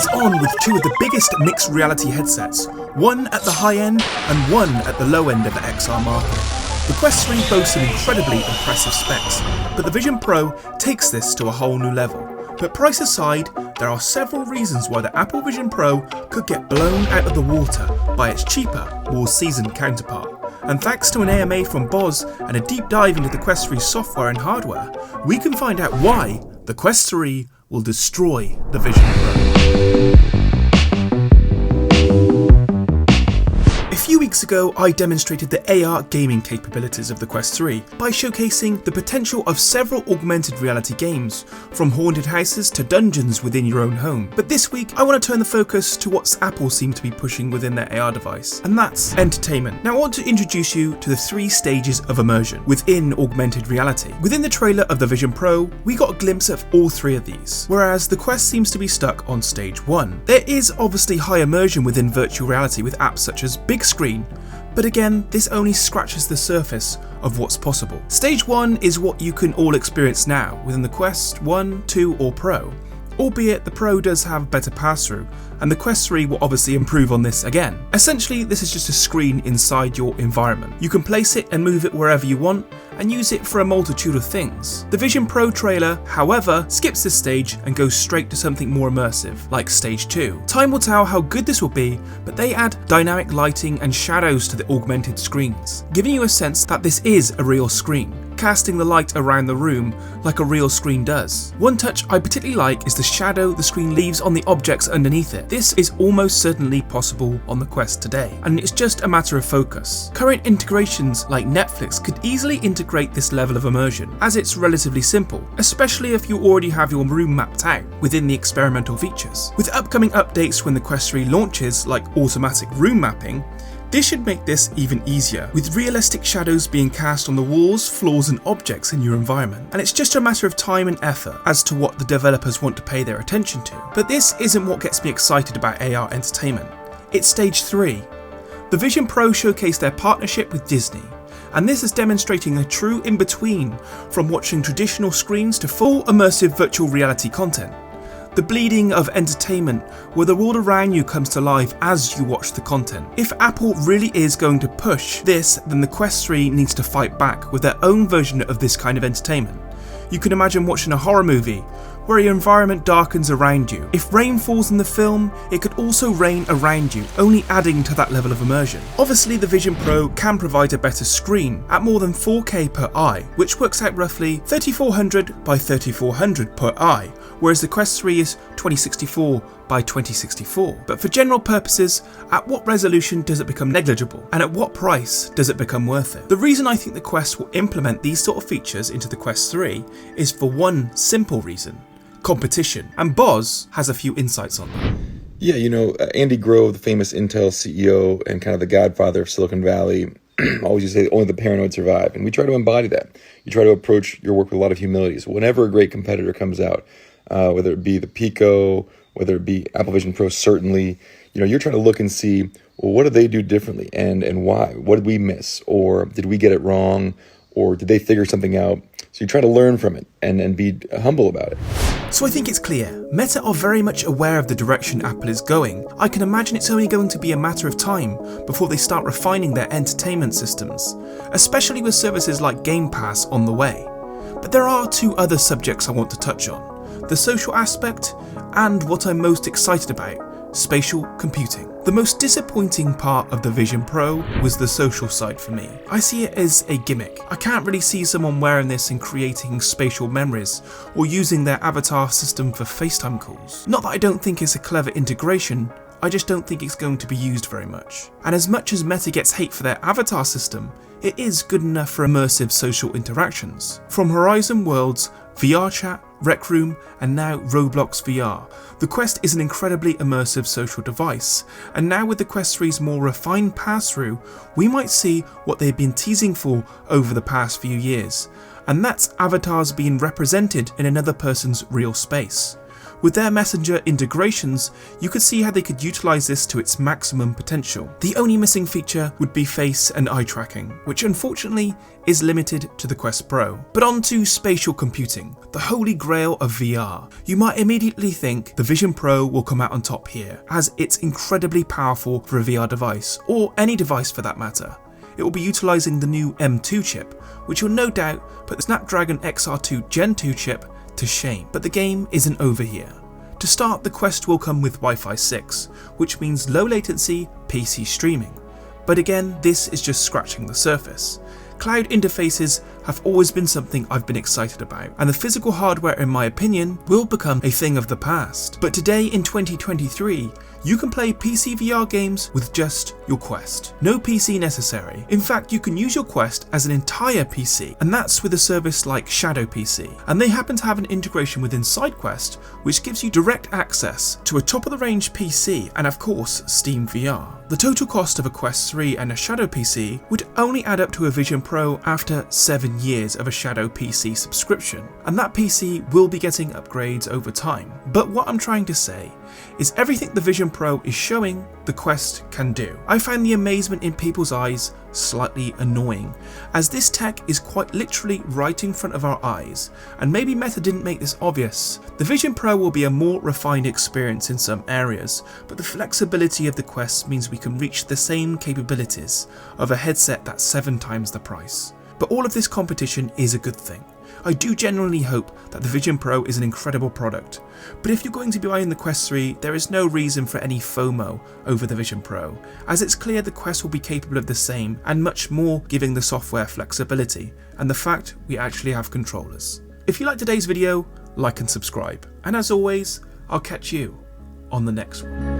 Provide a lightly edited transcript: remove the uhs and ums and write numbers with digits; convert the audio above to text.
is on with two of the biggest mixed reality headsets, one at the high end and one at the low end of the XR market. The Quest 3 boasts some incredibly impressive specs, but the Vision Pro takes this to a whole new level. But price aside, there are several reasons why the Apple Vision Pro could get blown out of the water by its cheaper, more seasoned counterpart. And thanks to an AMA from Boz and a deep dive into the Quest 3 software and hardware, we can find out why the Quest 3 will destroy the Vision Pro. A few weeks ago, I demonstrated the AR gaming capabilities of the Quest 3 by showcasing the potential of several augmented reality games, from haunted houses to dungeons within your own home. But this week, I want to turn the focus to what Apple seem to be pushing within their AR device, and that's entertainment. Now I want to introduce you to the 3 stages of immersion within augmented reality. Within the trailer of the Vision Pro, we got a glimpse of all 3 of these, whereas the Quest seems to be stuck on stage 1. There is obviously high immersion within virtual reality with apps such as Big Screen, but again, this only scratches the surface of what's possible. Stage 1 is what you can all experience now within the Quest 1, 2 or Pro, albeit the Pro does have better pass-through, and the Quest 3 will obviously improve on this again. Essentially, this is just a screen inside your environment. You can place it and move it wherever you want, and use it for a multitude of things. The Vision Pro trailer, however, skips this stage and goes straight to something more immersive, like Stage 2. Time will tell how good this will be, but they add dynamic lighting and shadows to the augmented screens, giving you a sense that this is a real screen, casting the light around the room like a real screen does. One touch I particularly like is the shadow the screen leaves on the objects underneath it. This is almost certainly possible on the Quest today, and it's just a matter of focus. Current integrations like Netflix could easily integrate this level of immersion, as it's relatively simple, especially if you already have your room mapped out within the experimental features. With upcoming updates when the Quest 3 launches, like automatic room mapping, this should make this even easier, with realistic shadows being cast on the walls, floors and objects in your environment. And it's just a matter of time and effort as to what the developers want to pay their attention to. But this isn't what gets me excited about AR entertainment. It's stage 3. The Vision Pro showcased their partnership with Disney, and this is demonstrating a true in-between from watching traditional screens to full immersive virtual reality content. The bleeding of entertainment, where the world around you comes to life as you watch the content. If Apple really is going to push this, then the Quest 3 needs to fight back with their own version of this kind of entertainment. You can imagine watching a horror movie, where your environment darkens around you. If rain falls in the film, it could also rain around you, only adding to that level of immersion. Obviously, the Vision Pro can provide a better screen at more than 4K per eye, which works out roughly 3400 by 3400 per eye, whereas the Quest 3 is 2064 by 2064. But for general purposes, at what resolution does it become negligible? And at what price does it become worth it? The reason I think the Quest will implement these sort of features into the Quest 3 is for one simple reason: competition. And Boz has a few insights on that. Yeah, Andy Grove, the famous Intel CEO and kind of the godfather of Silicon Valley, always used to say only the paranoid survive. And we try to embody that. You try to approach your work with a lot of humility. So whenever a great competitor comes out, whether it be the Pico, whether it be Apple Vision Pro, certainly, you're trying to look and see, well, what do they do differently and why? What did we miss? Or did we get it wrong? Or did they figure something out? So you try to learn from it and be humble about it. So I think it's clear, Meta are very much aware of the direction Apple is going. I can imagine it's only going to be a matter of time before they start refining their entertainment systems, especially with services like Game Pass on the way. But there are 2 other subjects I want to touch on: the social aspect and what I'm most excited about: spatial computing. The most disappointing part of the Vision Pro was the social side for me. I see it as a gimmick. I can't really see someone wearing this and creating spatial memories or using their avatar system for FaceTime calls. Not that I don't think it's a clever integration, I just don't think it's going to be used very much. And as much as Meta gets hate for their avatar system, it is good enough for immersive social interactions. From Horizon Worlds, VR Chat, Rec Room, and now Roblox VR, the Quest is an incredibly immersive social device, and now with the Quest 3's more refined pass-through, we might see what they've been teasing for over the past few years, and that's avatars being represented in another person's real space. With their messenger integrations, you could see how they could utilize this to its maximum potential. The only missing feature would be face and eye tracking, which unfortunately is limited to the Quest Pro. But on to spatial computing, the holy grail of VR. You might immediately think the Vision Pro will come out on top here, as it's incredibly powerful for a VR device, or any device for that matter. It will be utilising the new M2 chip, which will no doubt put the Snapdragon XR2 Gen 2 chip to shame. But the game isn't over here. To start, the Quest will come with Wi-Fi 6, which means low latency PC streaming. But again, this is just scratching the surface. Cloud interfaces have always been something I've been excited about, and the physical hardware, in my opinion, will become a thing of the past. But today in 2023, you can play PC VR games with just your Quest. No PC necessary. In fact, you can use your Quest as an entire PC, and that's with a service like Shadow PC. And they happen to have an integration within SideQuest, which gives you direct access to a top-of-the-range PC and of course Steam VR. The total cost of a Quest 3 and a Shadow PC would only add up to a Vision Pro after 7 years of a Shadow PC subscription, and that PC will be getting upgrades over time. But what I'm trying to say is everything the Vision Pro is showing, the Quest can do. I find the amazement in people's eyes slightly annoying, as this tech is quite literally right in front of our eyes, and maybe Meta didn't make this obvious. The Vision Pro will be a more refined experience in some areas, but the flexibility of the Quest means we can reach the same capabilities of a headset that's 7 times the price. But all of this competition is a good thing. I do genuinely hope that the Vision Pro is an incredible product, but if you're going to be buying the Quest 3, there is no reason for any FOMO over the Vision Pro, as it's clear the Quest will be capable of the same and much more, giving the software flexibility and the fact we actually have controllers. If you liked today's video, like and subscribe, and as always, I'll catch you on the next one.